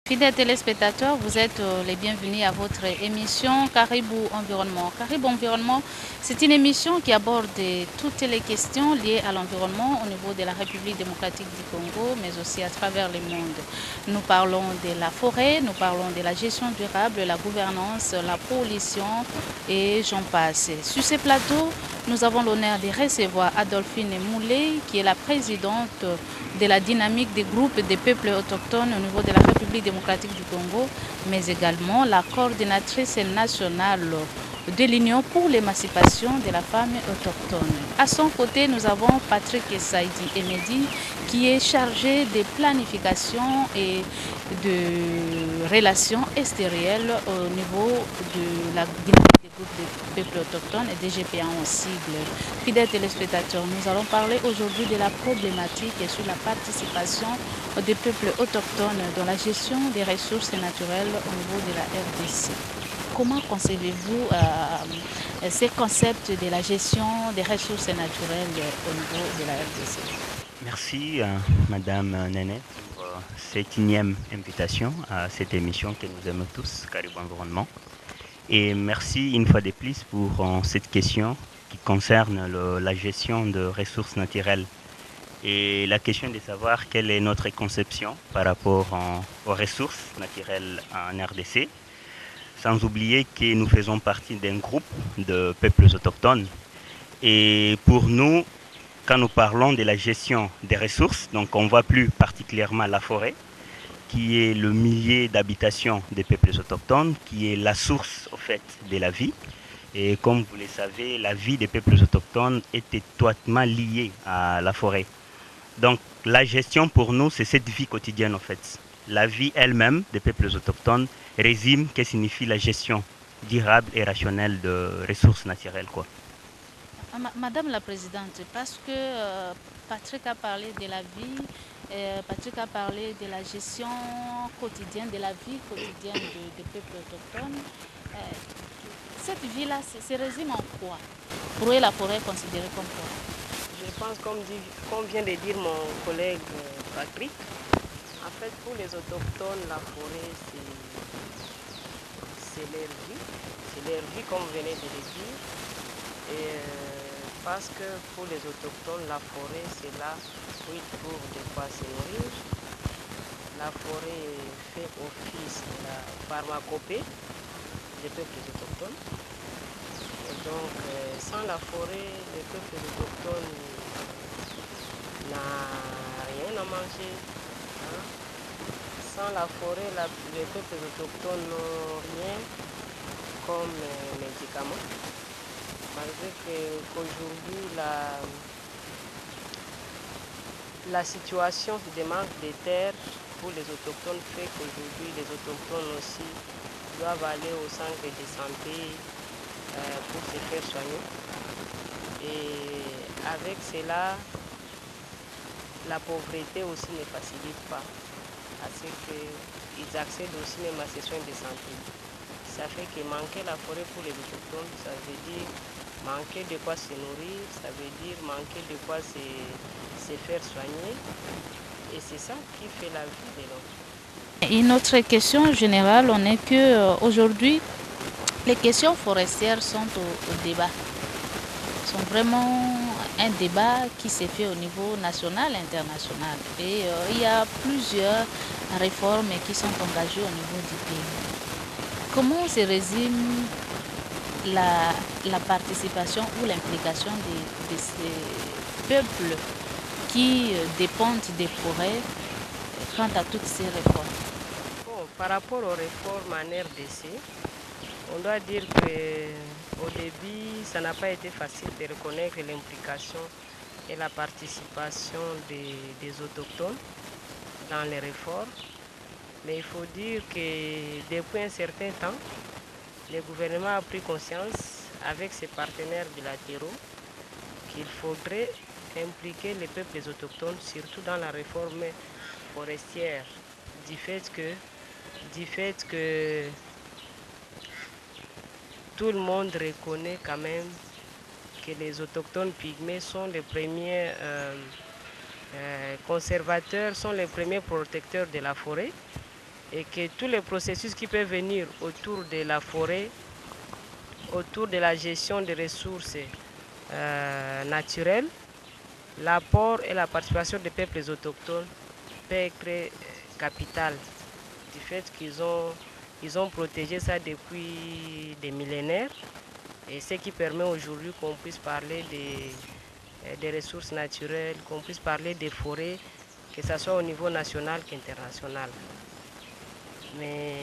Fidèles téléspectateurs, vous êtes les bienvenus à votre émission Caribou Environnement. Caribou Environnement, c'est une émission qui aborde toutes les questions liées à l'environnement au niveau de la République démocratique du Congo, mais aussi à travers le monde. Nous parlons de la forêt, nous parlons de la gestion durable, la gouvernance, la pollution et j'en passe. Sur ce plateau, nous avons l'honneur de recevoir Adolphine Moulet, qui est la présidente de la dynamique des groupes des peuples autochtones au niveau de la République démocratique du Congo, mais également la coordinatrice nationale de l'Union pour l'émancipation de la femme autochtone. À son côté, nous avons Patrick Saïdi Emedi, qui est chargé de planification et de relations extérieures au niveau de la dynamique des groupes des peuples autochtones et DGPA en sigle. Fidèles téléspectateurs, nous allons parler aujourd'hui de la problématique et sur la participation des peuples autochtones dans la gestion des ressources naturelles au niveau de la RDC. Comment concevez-vous ces concepts de la gestion des ressources naturelles au niveau de la RDC? Merci Madame Néné pour cette énième invitation à cette émission que nous aimons tous, Caribou Environnement. Et merci une fois de plus pour cette question qui concerne la gestion de ressources naturelles et la question de savoir quelle est notre conception par rapport aux ressources naturelles en RDC, sans oublier que nous faisons partie d'un groupe de peuples autochtones. Et pour nous, quand nous parlons de la gestion des ressources, donc on voit plus particulièrement la forêt, qui est le milieu d'habitation des peuples autochtones, qui est la source au fait de la vie. Et comme vous le savez, la vie des peuples autochtones est étroitement liée à la forêt. Donc la gestion pour nous, c'est cette vie quotidienne en fait. La vie elle-même des peuples autochtones résume ce que signifie la gestion durable et rationnelle de ressources naturelles, quoi. Madame la Présidente, parce que Patrick a parlé de la vie, Patrick a parlé de la gestion quotidienne, de la vie quotidienne des peuples autochtones. Euh, cette vie-là se résume en quoi? Pour eux, la forêt est considérée comme quoi? Je pense, comme vient de dire mon collègue Patrick, en fait, pour les autochtones, la forêt, c'est leur vie. C'est leur vie, comme vous venez de le dire. Et parce que pour les autochtones, la forêt, c'est là où ils trouvent de quoi se nourrir. La forêt fait office de la pharmacopée des peuples autochtones. Et donc, sans la forêt, les peuples autochtones n'ont rien à manger. Hein. Sans la forêt, les peuples autochtones n'ont rien comme médicaments. Malgré qu'aujourd'hui, la situation de manque de terre pour les autochtones fait qu'aujourd'hui, les autochtones aussi doivent aller au centre de santé pour se faire soigner. Et avec cela, la pauvreté aussi ne facilite pas, parce qu'ils accèdent aussi même à ces soins de santé. Ça fait que manquer la forêt pour les autochtones, ça veut dire manquer de quoi se nourrir, ça veut dire manquer de quoi se faire soigner. Et c'est ça qui fait la vie de l'homme. Une autre question générale, on est que aujourd'hui, les questions forestières sont au débat. Sont vraiment un débat qui s'est fait au niveau national et international. Et il y a plusieurs réformes qui sont engagées au niveau du pays. Comment se résume la participation ou l'implication de ces peuples qui dépendent des forêts quant à toutes ces réformes? Bon, par rapport aux réformes en RDC, on doit dire qu'au début, ça n'a pas été facile de reconnaître l'implication et la participation des autochtones dans les réformes. Mais il faut dire que depuis un certain temps, le gouvernement a pris conscience avec ses partenaires bilatéraux qu'il faudrait impliquer les peuples autochtones, surtout dans la réforme forestière, du fait que tout le monde reconnaît quand même que les autochtones pygmées sont les premiers conservateurs, sont les premiers protecteurs de la forêt. et que tous les processus qui peuvent venir autour de la forêt, autour de la gestion des ressources naturelles, l'apport et la participation des peuples autochtones peut être capital du fait qu'ils ont protégé ça depuis des millénaires, et ce qui permet aujourd'hui qu'on puisse parler des ressources naturelles, qu'on puisse parler des forêts, que ce soit au niveau national qu'international. Mais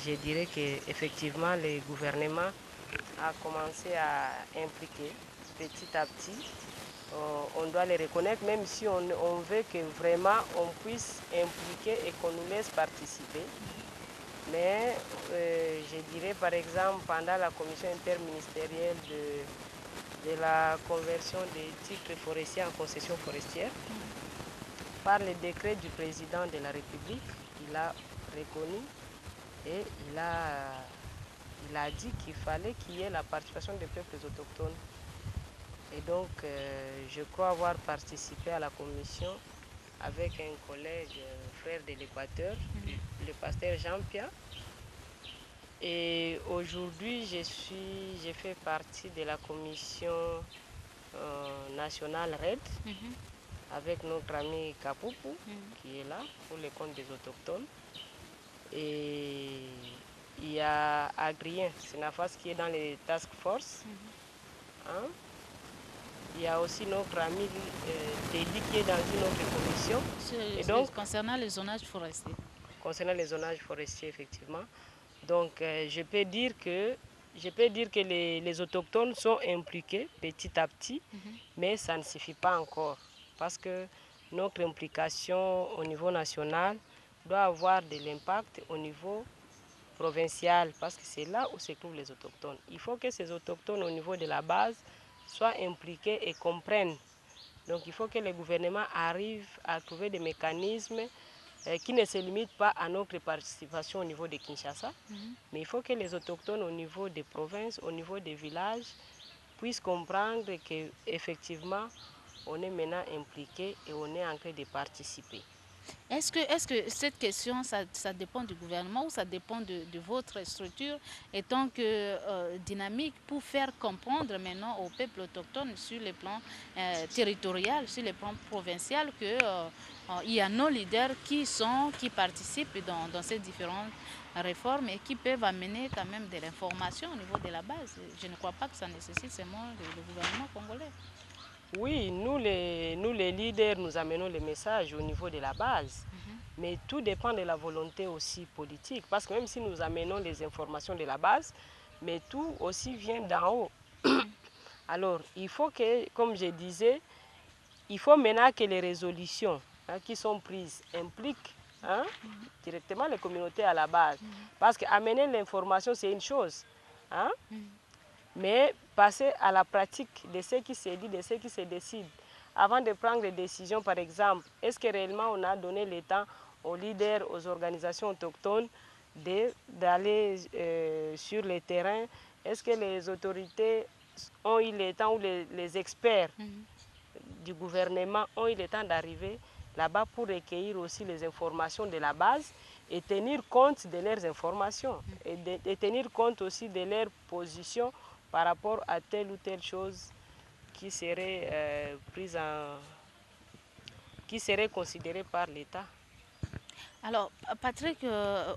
je dirais qu'effectivement, le gouvernement a commencé à impliquer petit à petit. On doit les reconnaître, même si on veut que vraiment on puisse impliquer et qu'on nous laisse participer. Mais je dirais par exemple pendant la commission interministérielle de la conversion des titres forestiers en concession forestière, par le décret du président de la République, il a reconnu et il a dit qu'il fallait qu'il y ait la participation des peuples autochtones. Et donc, je crois avoir participé à la commission avec un collègue, frère de l'Équateur, le pasteur Jean-Pierre. Et aujourd'hui, je fais partie de la commission nationale RED avec notre ami Kapoupou qui est là pour les comptes des autochtones. Et il y a Agrien Sinafas qui est dans les task force. Hein? Il y a aussi notre ami Teddy qui est dans une autre commission. Et donc, concernant les zonages forestiers. Concernant les zonages forestiers, effectivement. Donc, je peux dire que les autochtones sont impliqués petit à petit, mais ça ne suffit pas encore. Parce que notre implication au niveau national doit avoir de l'impact au niveau provincial, parce que c'est là où se trouvent les autochtones. Il faut que ces autochtones au niveau de la base soient impliqués et comprennent. Donc il faut que le gouvernement arrive à trouver des mécanismes qui ne se limitent pas à notre participation au niveau de Kinshasa, mais il faut que les autochtones au niveau des provinces, au niveau des villages, puissent comprendre qu'effectivement, on est maintenant impliqué et on est en train de participer. Est-ce que cette question, ça dépend du gouvernement ou ça dépend de votre structure étant que dynamique pour faire comprendre maintenant au peuple autochtone sur le plan territorial, sur le plan provincial qu'il y a nos leaders qui participent dans ces différentes réformes et qui peuvent amener quand même de l'information au niveau de la base. Je ne crois pas que ça nécessite seulement le gouvernement congolais. Oui, nous les leaders, nous amenons les messages au niveau de la base. Mais tout dépend de la volonté aussi politique. Parce que même si nous amenons les informations de la base, mais tout aussi vient d'en haut. Alors, il faut que, comme je disais, il faut maintenant que les résolutions qui sont prises impliquent directement les communautés à la base. Parce qu'amener l'information, c'est une chose. Mais passer à la pratique de ce qui se dit, de ce qui se décide, avant de prendre des décisions, par exemple, est-ce que réellement on a donné le temps aux leaders, aux organisations autochtones d'aller sur le terrain? Est-ce que les autorités ont eu le temps, ou les experts du gouvernement ont eu le temps d'arriver là-bas pour recueillir aussi les informations de la base et tenir compte de leurs informations et tenir compte aussi de leur position par rapport à telle ou telle chose qui serait qui serait considérée par l'État. Alors, Patrick, la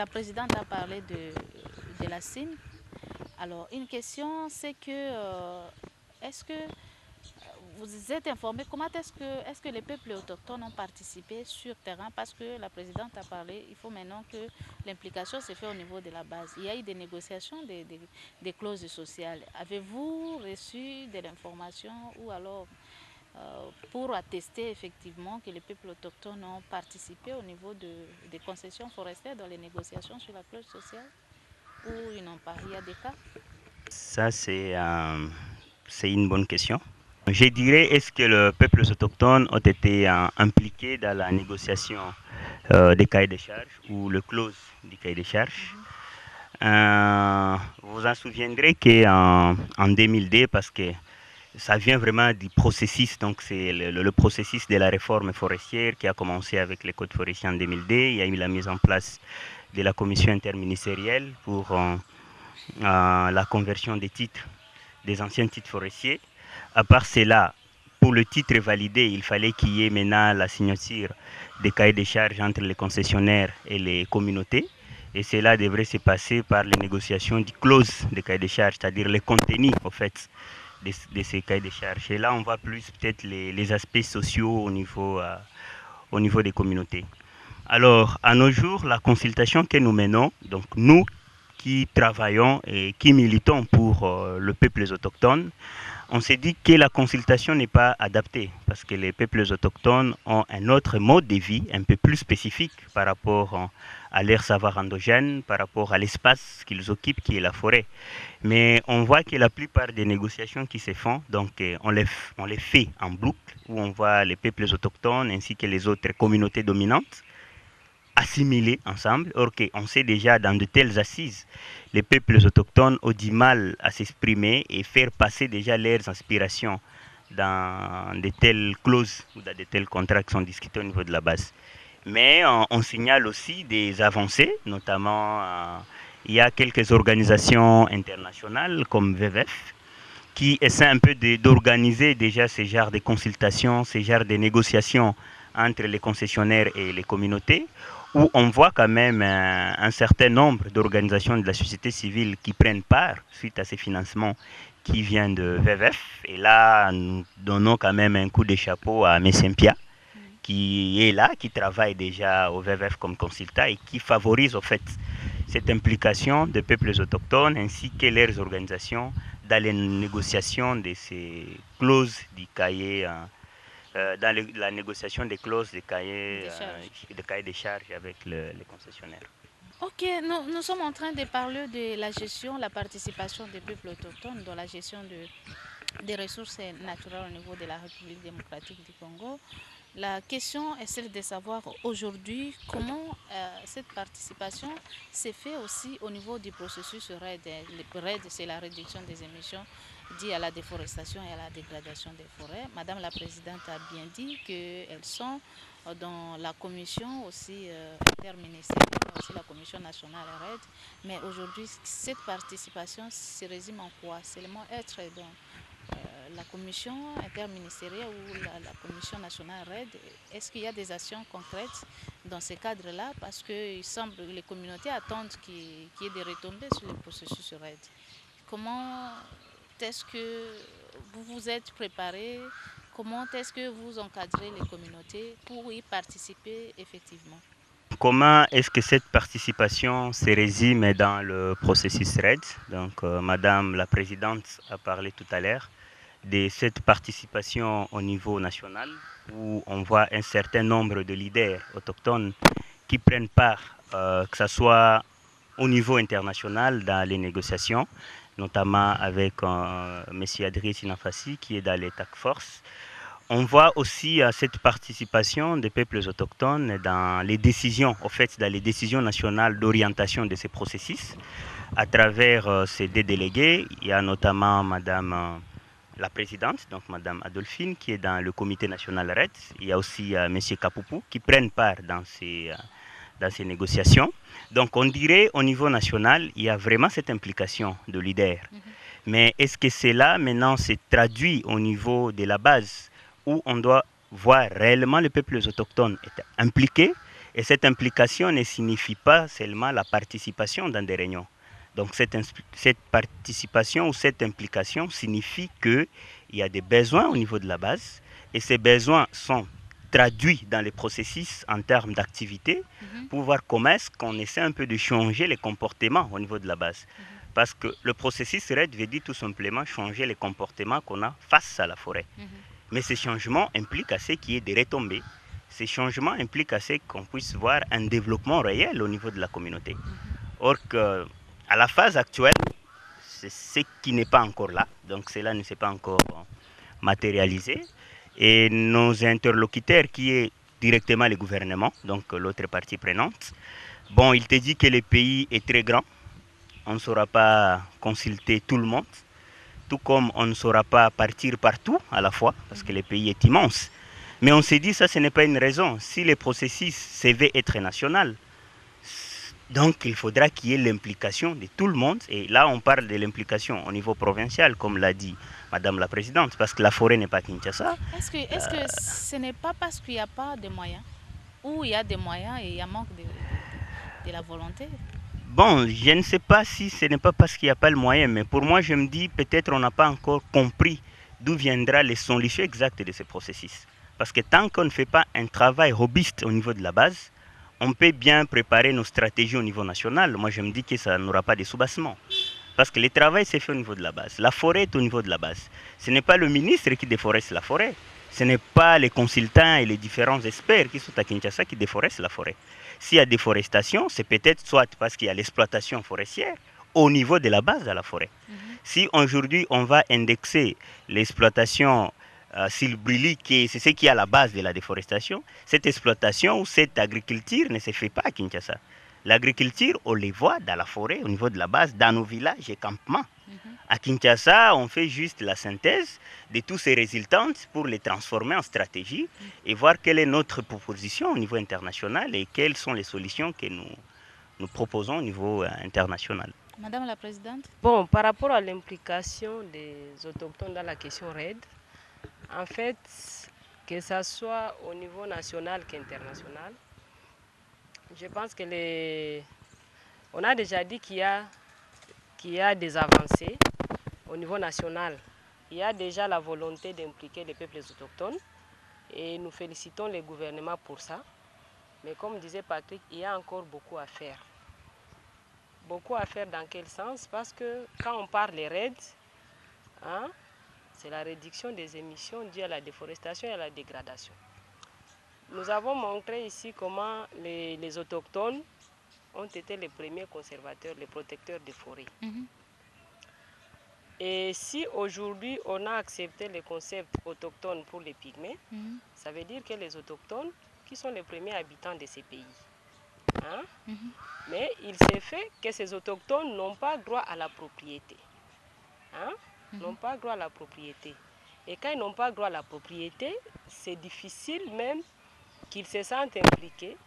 présidente a parlé de la CIM. Alors, une question, c'est que, est-ce que vous êtes informé, comment est-ce que les peuples autochtones ont participé sur terrain? Parce que la présidente a parlé, il faut maintenant que l'implication se fait au niveau de la base. Il y a eu des négociations, des clauses sociales. Avez-vous reçu de l'information ou alors pour attester effectivement que les peuples autochtones ont participé au niveau des concessions forestières dans les négociations sur la clause sociale? Ou ils n'ont pas? Il y a des cas? Ça, c'est une bonne question. Je dirais, est-ce que les peuples autochtones ont été impliqués dans la négociation des cahiers de charges ou le clause du cahier de charges? Vous en souviendrez qu'en 2002, parce que ça vient vraiment du processus, donc c'est le processus de la réforme forestière qui a commencé avec les codes forestiers en 2002. Il y a eu la mise en place de la commission interministérielle pour la conversion des titres, des anciens titres forestiers. À part cela, pour le titre validé, il fallait qu'il y ait maintenant la signature des cahiers de charges entre les concessionnaires et les communautés. Et cela devrait se passer par les négociations du clause des cahiers de charges, c'est-à-dire les contenus, en fait, de ces cahiers de charges. Et là, on voit plus peut-être les aspects sociaux au niveau des communautés. Alors, à nos jours, la consultation que nous menons, donc nous qui travaillons et qui militons pour le peuple autochtone, on s'est dit que la consultation n'est pas adaptée parce que les peuples autochtones ont un autre mode de vie un peu plus spécifique par rapport à leur savoir endogène, par rapport à l'espace qu'ils occupent qui est la forêt. Mais on voit que la plupart des négociations qui se font, donc on les fait en boucle où on voit les peuples autochtones ainsi que les autres communautés dominantes assimilés ensemble, or qu'on sait déjà dans de telles assises, les peuples autochtones ont du mal à s'exprimer et faire passer déjà leurs aspirations dans de telles clauses ou dans de tels contrats qui sont discutés au niveau de la base. Mais on signale aussi des avancées, notamment il y a quelques organisations internationales comme WWF qui essaient un peu d'organiser déjà ce genre de consultations, ce genre de négociations entre les concessionnaires et les communautés, où on voit quand même un certain nombre d'organisations de la société civile qui prennent part suite à ces financements qui viennent de WWF. Et là, nous donnons quand même un coup de chapeau à Messempia, qui est là, qui travaille déjà au WWF comme consultant et qui favorise au fait cette implication des peuples autochtones ainsi que leurs organisations dans les négociations de ces clauses du cahier dans la négociation des clauses de cahiers de charges avec les concessionnaires. Ok, nous sommes en train de parler de la gestion, la participation des peuples autochtones dans la gestion des ressources naturelles au niveau de la République démocratique du Congo. La question est celle de savoir aujourd'hui comment cette participation s'est faite aussi au niveau du processus RED. Le RED, c'est la réduction des émissions dues à la déforestation et à la dégradation des forêts. Madame la Présidente a bien dit qu'elles sont dans la commission aussi interministérielle, aussi la commission nationale RED. Mais aujourd'hui, cette participation se résume en quoi? Seulement être dans la commission interministérielle ou la commission nationale RED, est-ce qu'il y a des actions concrètes dans ce cadre-là? Parce que il semble que les communautés attendent qu'il y ait des retombées sur le processus RED. Comment est-ce que vous vous êtes préparé? Comment est-ce que vous encadrez les communautés pour y participer effectivement? Comment est-ce que cette participation se résume dans le processus RED? Donc, Madame la Présidente a parlé tout à l'heure de cette participation au niveau national où on voit un certain nombre de leaders autochtones qui prennent part, que ce soit au niveau international dans les négociations, notamment avec M. Adriss Inafassi qui est dans les task force. On voit aussi cette participation des peuples autochtones dans les décisions, en fait, dans les décisions nationales d'orientation de ces processus. À travers ces deux délégués, il y a notamment Madame la présidente, donc Madame Adolphine, qui est dans le comité national RED. Il y a aussi Monsieur Kapoupou qui prennent part dans ces négociations. Donc on dirait au niveau national, il y a vraiment cette implication de leader. Mais est-ce que cela maintenant se traduit au niveau de la base où on doit voir réellement les peuples autochtones être impliqués? Et cette implication ne signifie pas seulement la participation dans des réunions. Donc cette participation ou cette implication signifie qu'il y a des besoins au niveau de la base et ces besoins sont traduits dans les processus en termes d'activité pour voir comment est-ce qu'on essaie un peu de changer les comportements au niveau de la base. Parce que le processus RED veut dire tout simplement changer les comportements qu'on a face à la forêt. Mais ces changements impliquent assez qu'il y ait des retombées. Ces changements impliquent assez qu'on puisse voir un développement réel au niveau de la communauté. Or que à la phase actuelle, c'est ce qui n'est pas encore là. Donc cela ne s'est pas encore matérialisé. Et nos interlocuteurs, qui est directement le gouvernement, donc l'autre partie prenante, bon, il te dit que le pays est très grand. On ne saura pas consulter tout le monde. tout comme on ne saura pas partir partout à la fois, parce que le pays est immense. Mais on s'est dit, ça, ce n'est pas une raison. Si le processus se veut être national, donc il faudra qu'il y ait l'implication de tout le monde. Et là, on parle de l'implication au niveau provincial, comme l'a dit Madame la Présidente, parce que la forêt n'est pas Kinshasa. Est-ce que ce n'est pas parce qu'il n'y a pas de moyens, ou il y a des moyens et il y a manque de la volonté? Bon, je ne sais pas si ce n'est pas parce qu'il n'y a pas le moyen, mais pour moi, je me dis peut-être on n'a pas encore compris d'où viendra les solutions exactes de ce processus. Parce que tant qu'on ne fait pas un travail robuste au niveau de la base, on peut bien préparer nos stratégies au niveau national. Moi, je me dis que ça n'aura pas de soubassement. Parce que le travail s'est fait au niveau de la base. La forêt est au niveau de la base. Ce n'est pas le ministre qui déforeste la forêt. Ce n'est pas les consultants et les différents experts qui sont à Kinshasa qui déforestent la forêt. S'il y a déforestation, c'est peut-être soit parce qu'il y a l'exploitation forestière au niveau de la base de la forêt. Si aujourd'hui on va indexer l'exploitation sylvobrylique, c'est ce qui est à la base de la déforestation, cette exploitation ou cette agriculture ne se fait pas à Kinshasa. L'agriculture, on les voit dans la forêt, au niveau de la base, dans nos villages et campements. À Kinshasa, on fait juste la synthèse de tous ces résultats pour les transformer en stratégie et voir quelle est notre proposition au niveau international et quelles sont les solutions que nous proposons au niveau international. Madame la Présidente. Bon, par rapport à l'implication des autochtones dans la question RAID, en fait, que ce soit au niveau national qu'international, je pense que on a déjà dit qu'il y a des avancées au niveau national. Il y a déjà la volonté d'impliquer les peuples autochtones et nous félicitons les gouvernements pour ça. Mais comme disait Patrick, il y a encore beaucoup à faire. Beaucoup à faire dans quel sens? Parce que quand on parle des RAID, hein, c'est la réduction des émissions dues à la déforestation et à la dégradation. Nous avons montré ici comment les autochtones ont été les premiers conservateurs, les protecteurs des forêts. Et si aujourd'hui on a accepté le concept autochtone pour les pygmées, ça veut dire que les autochtones, qui sont les premiers habitants de ces pays, hein? Mais il s'est fait que ces autochtones n'ont pas droit à la propriété. Hein? N'ont pas droit à la propriété. Et quand ils n'ont pas droit à la propriété, c'est difficile même qu'ils se sentent impliqués,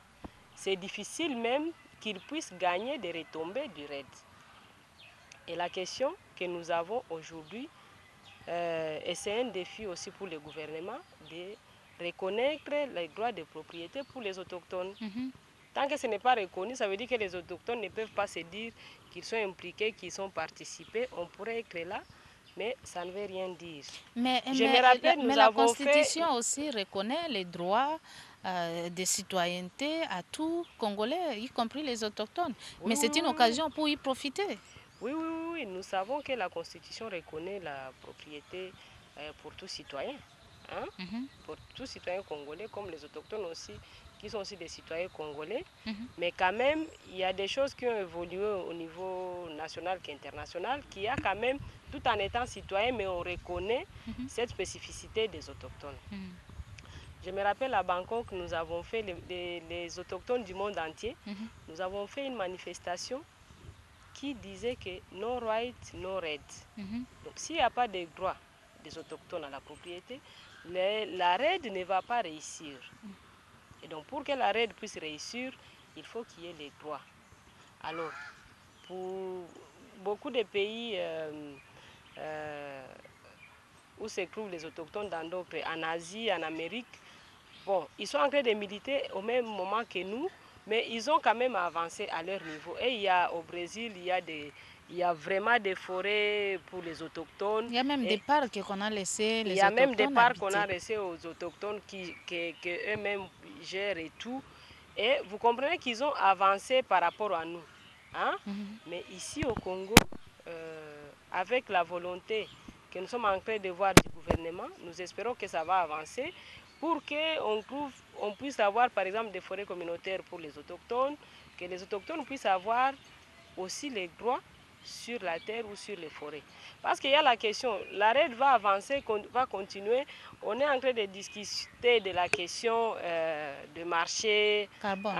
c'est difficile même qu'ils puissent gagner des retombées du RAID. Et la question que nous avons aujourd'hui, et c'est un défi aussi pour le gouvernement, de reconnaître les droits de propriété pour les autochtones. Tant que ce n'est pas reconnu, ça veut dire que les autochtones ne peuvent pas se dire qu'ils sont impliqués, qu'ils sont participés. On pourrait être là, mais ça ne veut rien dire. Mais la Constitution aussi reconnaît les droits de citoyenneté à tous Congolais, y compris les autochtones. Oui, mais c'est une occasion pour y profiter. Oui, nous savons que la Constitution reconnaît la propriété pour tout citoyen. Hein? Pour tout citoyen congolais, comme les autochtones aussi, qui sont aussi des citoyens congolais. Mais quand même, il y a des choses qui ont évolué au niveau national qu'international, qui a quand même, tout en étant citoyen, mais on reconnaît cette spécificité des autochtones. Je me rappelle à Bangkok, nous avons fait, les autochtones du monde entier, nous avons fait une manifestation qui disait que no right, no RAID. Donc s'il n'y a pas de droit des autochtones à la propriété, la RAID ne va pas réussir. Et donc pour que la RAID puisse réussir, il faut qu'il y ait les droits. Alors, pour beaucoup de pays où se trouvent les autochtones dans d'autres, en Asie, en Amérique, bon, ils sont en train de militer au même moment que nous, mais ils ont quand même avancé à leur niveau. Et il y a au Brésil, il y a vraiment des forêts pour les autochtones. Il y a même des parcs qu'on a laissés les autochtones. Il y a même des parcs qu'on a laissés aux autochtones que eux-mêmes gèrent et tout. Et vous comprenez qu'ils ont avancé par rapport à nous. Hein? Mais ici au Congo, avec la volonté que nous sommes en train de voir du gouvernement, nous espérons que ça va avancer pour qu'on puisse avoir par exemple des forêts communautaires pour les autochtones, que les autochtones puissent avoir aussi les droits sur la terre ou sur les forêts. Parce qu'il y a la question, la RAID va avancer, va continuer. On est en train de discuter de la question de marché carbone,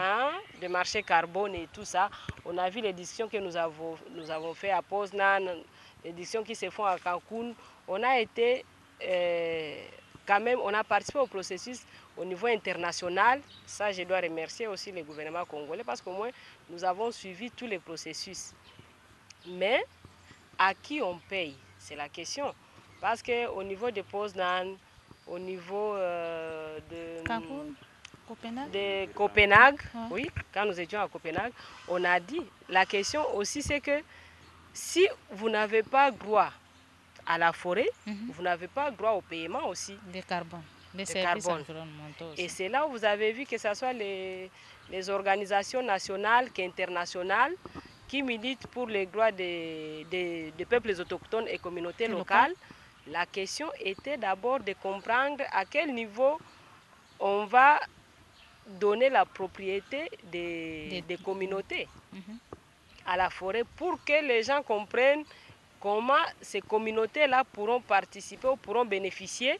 de marché carbone et tout ça. On a vu les discussions que nous avons fait à Poznan, élections qui se font à Cancun, on a été quand même, on a participé au processus au niveau international. Ça, je dois remercier aussi le gouvernement congolais parce qu'au moins, nous avons suivi tous les processus. Mais à qui on paye? C'est la question. Parce qu'au niveau de Poznan, au niveau de Copenhague, oui, quand nous étions à Copenhague, on a dit, la question aussi c'est que si vous n'avez pas droit à la forêt, vous n'avez pas droit au paiement aussi. Des carbone, des services environnementaux aussi. Et c'est là où vous avez vu que ce soit les organisations nationales qu'internationales qui militent pour les droits des peuples autochtones et communautés locales. La question était d'abord de comprendre à quel niveau on va donner la propriété des communautés à la forêt pour que les gens comprennent comment ces communautés-là pourront participer ou pourront bénéficier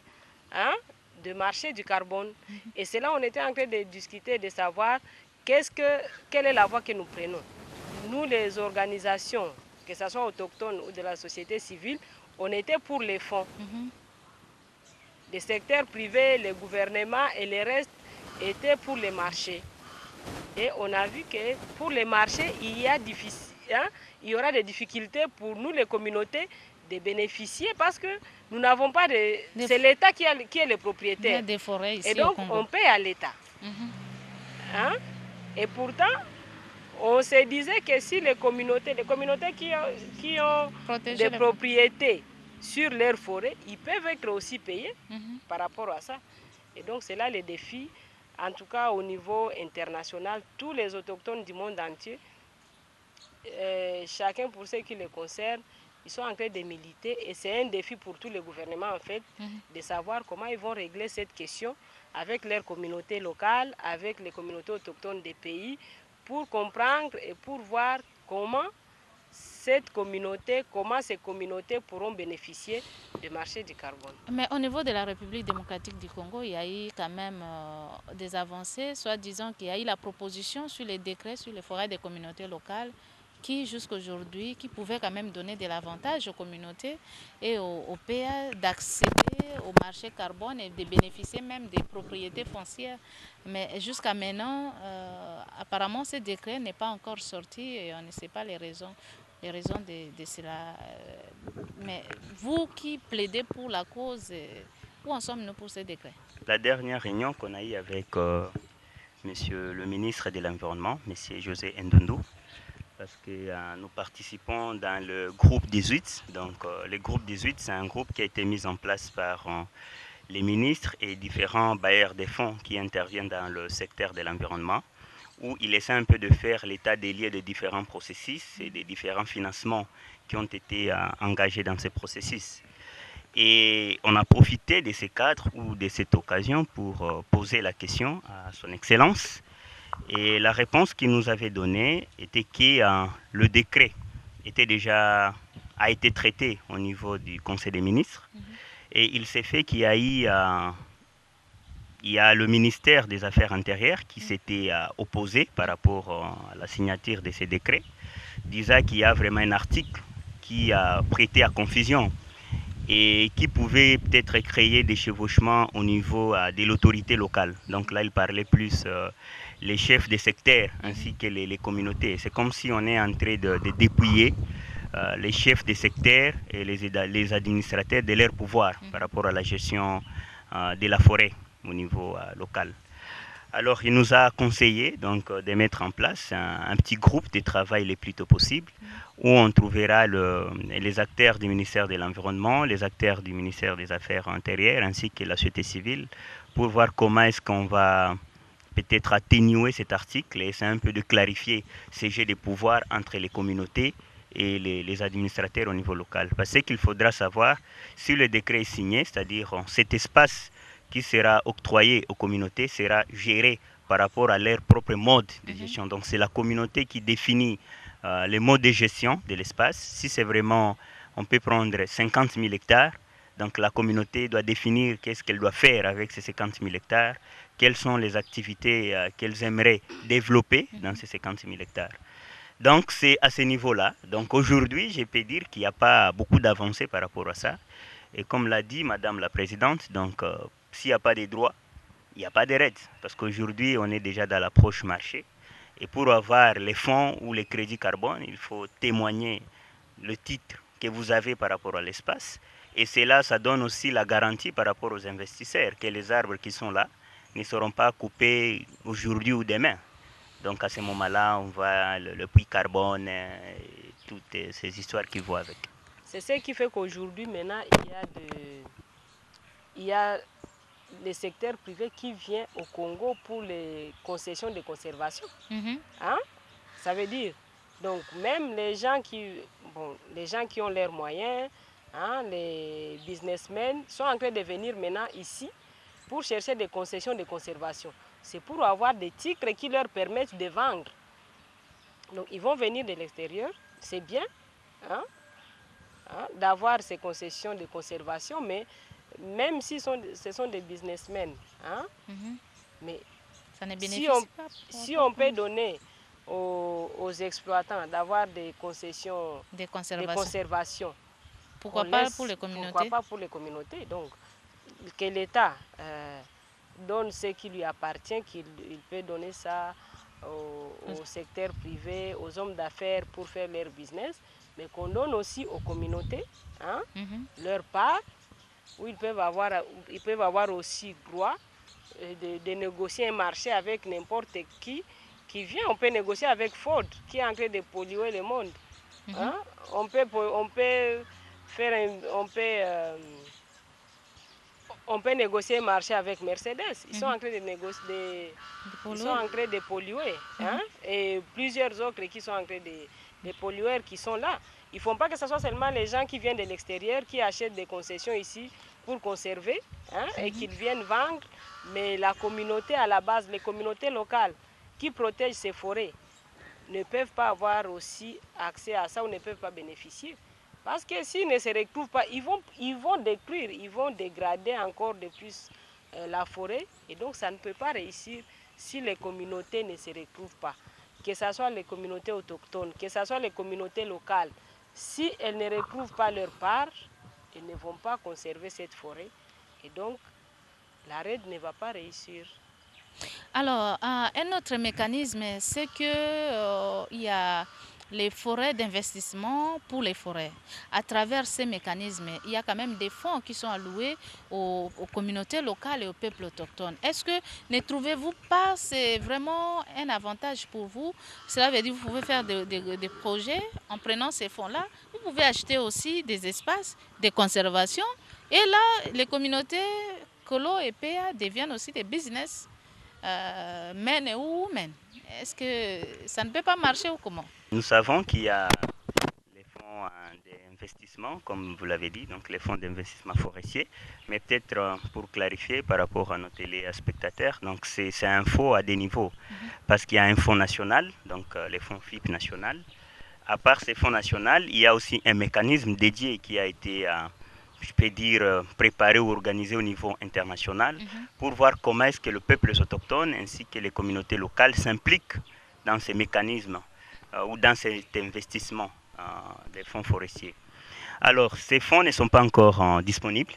de marché du carbone. Et c'est là où on était en train de discuter, de savoir quelle est la voie que nous prenons. Nous, les organisations, que ce soit autochtones ou de la société civile, on était pour les fonds. Les secteurs privés, les gouvernements et les restes étaient pour les marchés. Et on a vu que pour les marchés, il y aura des difficultés pour nous, les communautés, de bénéficier parce que nous n'avons pas de... C'est l'État qui est le propriétaire. Il y a des forêts ici et donc, au Congo. on paie à l'État. Et pourtant, on se disait que si les communautés qui ont des propriétés sur leurs forêts, ils peuvent être aussi payés par rapport à ça. Et donc, c'est là le défi. En tout cas, au niveau international, tous les autochtones du monde entier, chacun pour ce qui les concerne, ils sont en train de militer et c'est un défi pour tous les gouvernements en fait de savoir comment ils vont régler cette question avec leurs communautés locales, avec les communautés autochtones des pays pour comprendre et pour voir comment ces communautés pourront bénéficier du marché du carbone. Mais au niveau de la République démocratique du Congo, il y a eu quand même des avancées, soit disant qu'il y a eu la proposition sur les décrets sur les forêts des communautés locales qui jusqu'à aujourd'hui, qui pouvaient quand même donner de l'avantage aux communautés et aux PA d'accéder au marché carbone et de bénéficier même des propriétés foncières. Mais jusqu'à maintenant, apparemment, ce décret n'est pas encore sorti et on ne sait pas les raisons de cela. Mais vous qui plaidez pour la cause, où en sommes-nous pour ce décret? La dernière réunion qu'on a eue avec Monsieur le ministre de l'Environnement, Monsieur José Ndundu, parce que nous participons dans le groupe 18. Donc le groupe 18, c'est un groupe qui a été mis en place par les ministres et différents bailleurs de fonds qui interviennent dans le secteur de l'environnement, où il essaie un peu de faire l'état des lieux de différents processus et des différents financements qui ont été engagés dans ces processus. Et on a profité de ces cadres ou de cette occasion pour poser la question à son Excellence. Et la réponse qu'il nous avait donnée était que le décret a été traité au niveau du Conseil des ministres. Et il s'est fait qu'il y a eu le ministère des Affaires intérieures qui s'était opposé par rapport à la signature de ces décrets, disant qu'il y a vraiment un article qui a prêté à confusion et qui pouvait peut-être créer des chevauchements au niveau de l'autorité locale. Donc là, il parlait plus les chefs des secteurs ainsi que les communautés. C'est comme si on est en train de dépouiller les chefs des secteurs et les administrateurs de leur pouvoir par rapport à la gestion de la forêt au niveau local. Alors, il nous a conseillé donc, de mettre en place un petit groupe de travail le plus tôt possible où on trouvera les acteurs du ministère de l'Environnement, les acteurs du ministère des Affaires intérieures ainsi que la société civile pour voir comment est-ce qu'on va peut-être atténuer cet article et essayer un peu de clarifier ces jeux de pouvoir entre les communautés et les administrateurs au niveau local. Parce qu'il faudra savoir si le décret est signé, c'est-à-dire cet espace qui sera octroyé aux communautés sera géré par rapport à leur propre mode de gestion. Donc c'est la communauté qui définit le mode de gestion de l'espace. Si c'est vraiment, on peut prendre 50 000 hectares, donc la communauté doit définir qu'est-ce qu'elle doit faire avec ces 50 000 hectares, quelles sont les activités qu'elles aimeraient développer dans ces 50 000 hectares. Donc c'est à ce niveau-là. Donc aujourd'hui, je peux dire qu'il n'y a pas beaucoup d'avancées par rapport à ça. Et comme l'a dit Madame la Présidente, donc s'il n'y a pas de droits, il n'y a pas de raids. Parce qu'aujourd'hui, on est déjà dans l'approche marché. Et pour avoir les fonds ou les crédits carbone, il faut témoigner le titre que vous avez par rapport à l'espace. Et cela, ça donne aussi la garantie par rapport aux investisseurs que les arbres qui sont là ne seront pas coupés aujourd'hui ou demain. Donc à ce moment-là, on voit le puits carbone et toutes ces histoires qui vont avec. C'est ce qui fait qu'aujourd'hui, maintenant, il y a le secteur privé qui vient au Congo pour les concessions de conservation. Hein? Ça veut dire, donc même les gens qui ont leurs moyens, hein, les businessmen, sont en train de venir maintenant ici pour chercher des concessions de conservation. C'est pour avoir des titres qui leur permettent de vendre. Donc ils vont venir de l'extérieur, c'est bien, hein, d'avoir ces concessions de conservation, mais même si ce sont des businessmen, hein, mais ça ne bénéficie pas. Si on peut donner aux exploitants d'avoir des concessions de conservation, pourquoi pas pour les communautés? Pourquoi pas pour les communautés? Donc, que l'État donne ce qui lui appartient, qu'il peut donner ça au secteur privé, aux hommes d'affaires pour faire leur business, mais qu'on donne aussi aux communautés, hein, leur part, où ils peuvent avoir aussi droit de négocier un marché avec n'importe qui vient. On peut négocier avec Ford, qui est en train de polluer le monde. Hein? On peut négocier un marché avec Mercedes. Ils sont en train de négocier, ils sont en train de polluer. Hein? Et plusieurs autres qui sont en train de polluer qui sont là. Il ne faut pas que ce soit seulement les gens qui viennent de l'extérieur qui achètent des concessions ici pour conserver, hein, et qu'ils viennent vendre. Mais la communauté à la base, les communautés locales qui protègent ces forêts ne peuvent pas avoir aussi accès à ça ou ne peuvent pas bénéficier. Parce que s'ils ne se retrouvent pas, ils vont détruire, ils vont dégrader encore de plus la forêt. Et donc ça ne peut pas réussir si les communautés ne se retrouvent pas. Que ce soit les communautés autochtones, que ce soit les communautés locales. Si elles ne retrouvent pas leur part, elles ne vont pas conserver cette forêt. Et donc, la RED ne va pas réussir. Alors, un autre mécanisme, c'est qu'il y a les forêts d'investissement pour les forêts. À travers ces mécanismes, il y a quand même des fonds qui sont alloués aux communautés locales et aux peuples autochtones. Est-ce que ne trouvez-vous pas c'est vraiment un avantage pour vous? Cela veut dire que vous pouvez faire des projets en prenant ces fonds-là. Vous pouvez acheter aussi des espaces de conservation. Et là, les communautés Colo et PA deviennent aussi des business men ou women. Est-ce que ça ne peut pas marcher ou comment? Nous savons qu'il y a les fonds d'investissement, comme vous l'avez dit, donc les fonds d'investissement forestier, mais peut-être pour clarifier par rapport à nos téléspectateurs, donc c'est un fonds à des niveaux, parce qu'il y a un fonds national, donc les fonds FIP national. À part ces fonds nationaux, il y a aussi un mécanisme dédié qui a été, je peux dire, préparé ou organisé au niveau international pour voir comment est-ce que le peuple autochtone ainsi que les communautés locales s'impliquent dans ces mécanismes ou dans cet investissement des fonds forestiers. Alors, ces fonds ne sont pas encore disponibles.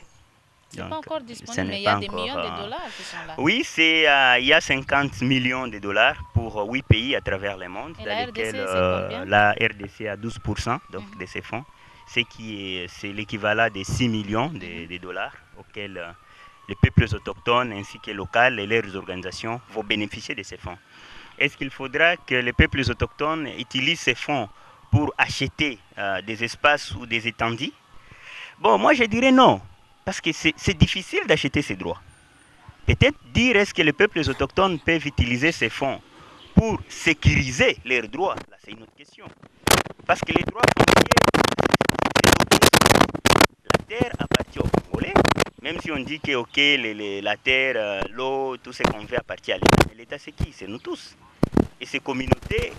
Ce n'est pas encore disponible, mais il y a des millions de dollars qui sont là. Oui, il y a 50 millions de dollars pour 8 pays à travers le monde, et dans la lesquels RDC, la RDC a 12% donc, de ces fonds, c'est l'équivalent de 6 millions de dollars auxquels les peuples autochtones ainsi que locaux et leurs organisations vont bénéficier de ces fonds. Est-ce qu'il faudra que les peuples autochtones utilisent ces fonds pour acheter des espaces ou des étendues? Bon, moi je dirais non, parce que c'est difficile d'acheter ces droits. Peut-être dire est-ce que les peuples autochtones peuvent utiliser ces fonds pour sécuriser leurs droits? Là, c'est une autre question. Parce que les droits la terre appartient aux Congolais, même si on dit que ok, la terre, l'eau, tout ce qu'on fait appartient à l'État. Mais l'État c'est qui? C'est nous tous. Et ces communautés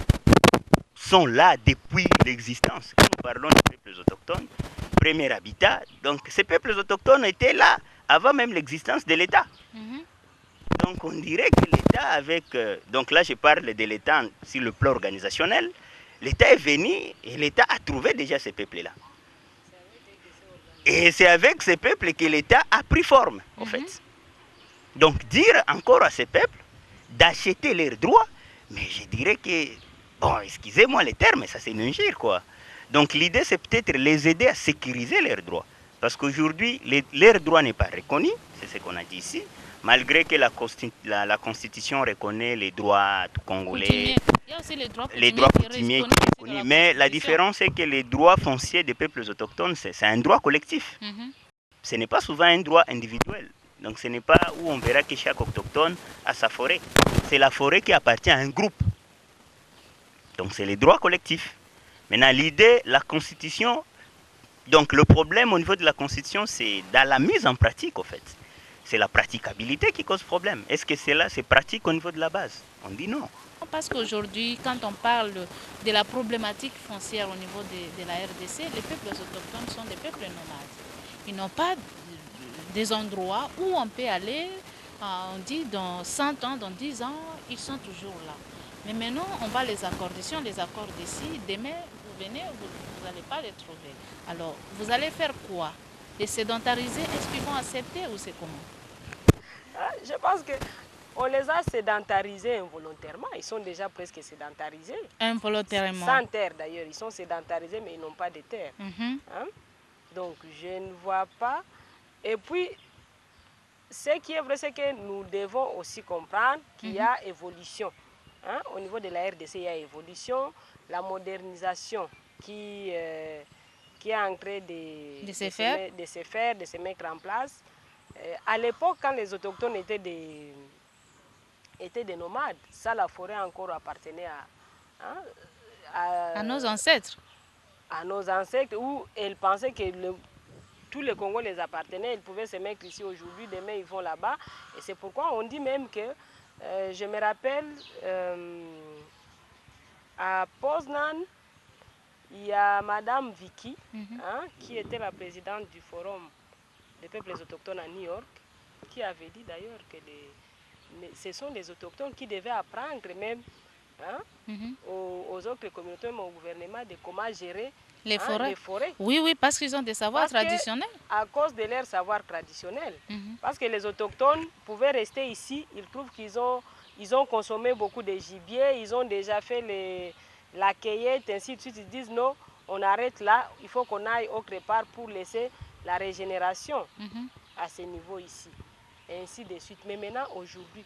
sont là depuis l'existence. Quand nous parlons des peuples autochtones, premier habitat, donc ces peuples autochtones étaient là avant même l'existence de l'État. Donc on dirait que l'État avec... donc là je parle de l'État sur le plan organisationnel, L'État est venu et l'État a trouvé déjà ces peuples-là. Et c'est avec ces peuples que l'État a pris forme, en fait. Donc dire encore à ces peuples d'acheter leurs droits, mais je dirais que, bon, excusez-moi les termes, ça c'est une injure, quoi. Donc l'idée c'est peut-être les aider à sécuriser leurs droits. Parce qu'aujourd'hui, leur droit n'est pas reconnu, c'est ce qu'on a dit ici, malgré que la Constitution reconnaît les droits congolais. Il y a aussi les droits coutumiers qui sont reconnus. Mais la différence c'est que les droits fonciers des peuples autochtones, c'est un droit collectif. Ce n'est pas souvent un droit individuel. Donc ce n'est pas où on verra que chaque autochtone a sa forêt. C'est la forêt qui appartient à un groupe. Donc c'est les droits collectifs. Maintenant l'idée, la Constitution, donc le problème au niveau de la Constitution, c'est dans la mise en pratique en fait. C'est la praticabilité qui cause problème. Est-ce que cela c'est pratique au niveau de la base? On dit non. Parce qu'aujourd'hui, quand on parle de la problématique foncière au niveau de la RDC, les peuples autochtones sont des peuples nomades. Ils n'ont pas des endroits où on peut aller, on dit dans 100 ans, dans 10 ans, ils sont toujours là. Mais maintenant, on va les accorder. Si on les accorde ici, demain, vous venez, vous n'allez pas les trouver. Alors, vous allez faire quoi? Les sédentariser? Est-ce qu'ils vont accepter ou c'est comment? Je pense qu'on les a sédentarisés involontairement. Ils sont déjà presque sédentarisés. Involontairement. Sans terre d'ailleurs. Ils sont sédentarisés, mais ils n'ont pas de terre. Hein? Donc, je ne vois pas. Et puis, ce qui est vrai, c'est que nous devons aussi comprendre qu'il y a évolution. Hein? Au niveau de la RDC, il y a évolution, la modernisation qui est en train de se faire, de se mettre en place. À l'époque, quand les autochtones étaient des nomades, ça, la forêt encore appartenait à nos ancêtres. À nos ancêtres, où ils pensaient que tous les Congos les appartenaient, ils pouvaient se mettre ici aujourd'hui, demain ils vont là-bas. Et c'est pourquoi on dit même que, je me rappelle, à Poznan, il y a Madame Vicky, qui était la présidente du Forum des peuples autochtones à New York, qui avait dit d'ailleurs que ce sont les autochtones qui devaient apprendre même aux autres communautés, mais au gouvernement, de comment gérer les forêts. Oui, parce qu'ils ont des savoirs traditionnels. À cause de leur savoir traditionnel. Parce que les autochtones pouvaient rester ici, ils trouvent qu'ils ont consommé beaucoup de gibier, ils ont déjà fait la cueillette, ainsi de suite. Ils disent non, on arrête là, il faut qu'on aille autre part pour laisser la régénération à ce niveau ici. Et ainsi de suite. Mais maintenant, aujourd'hui,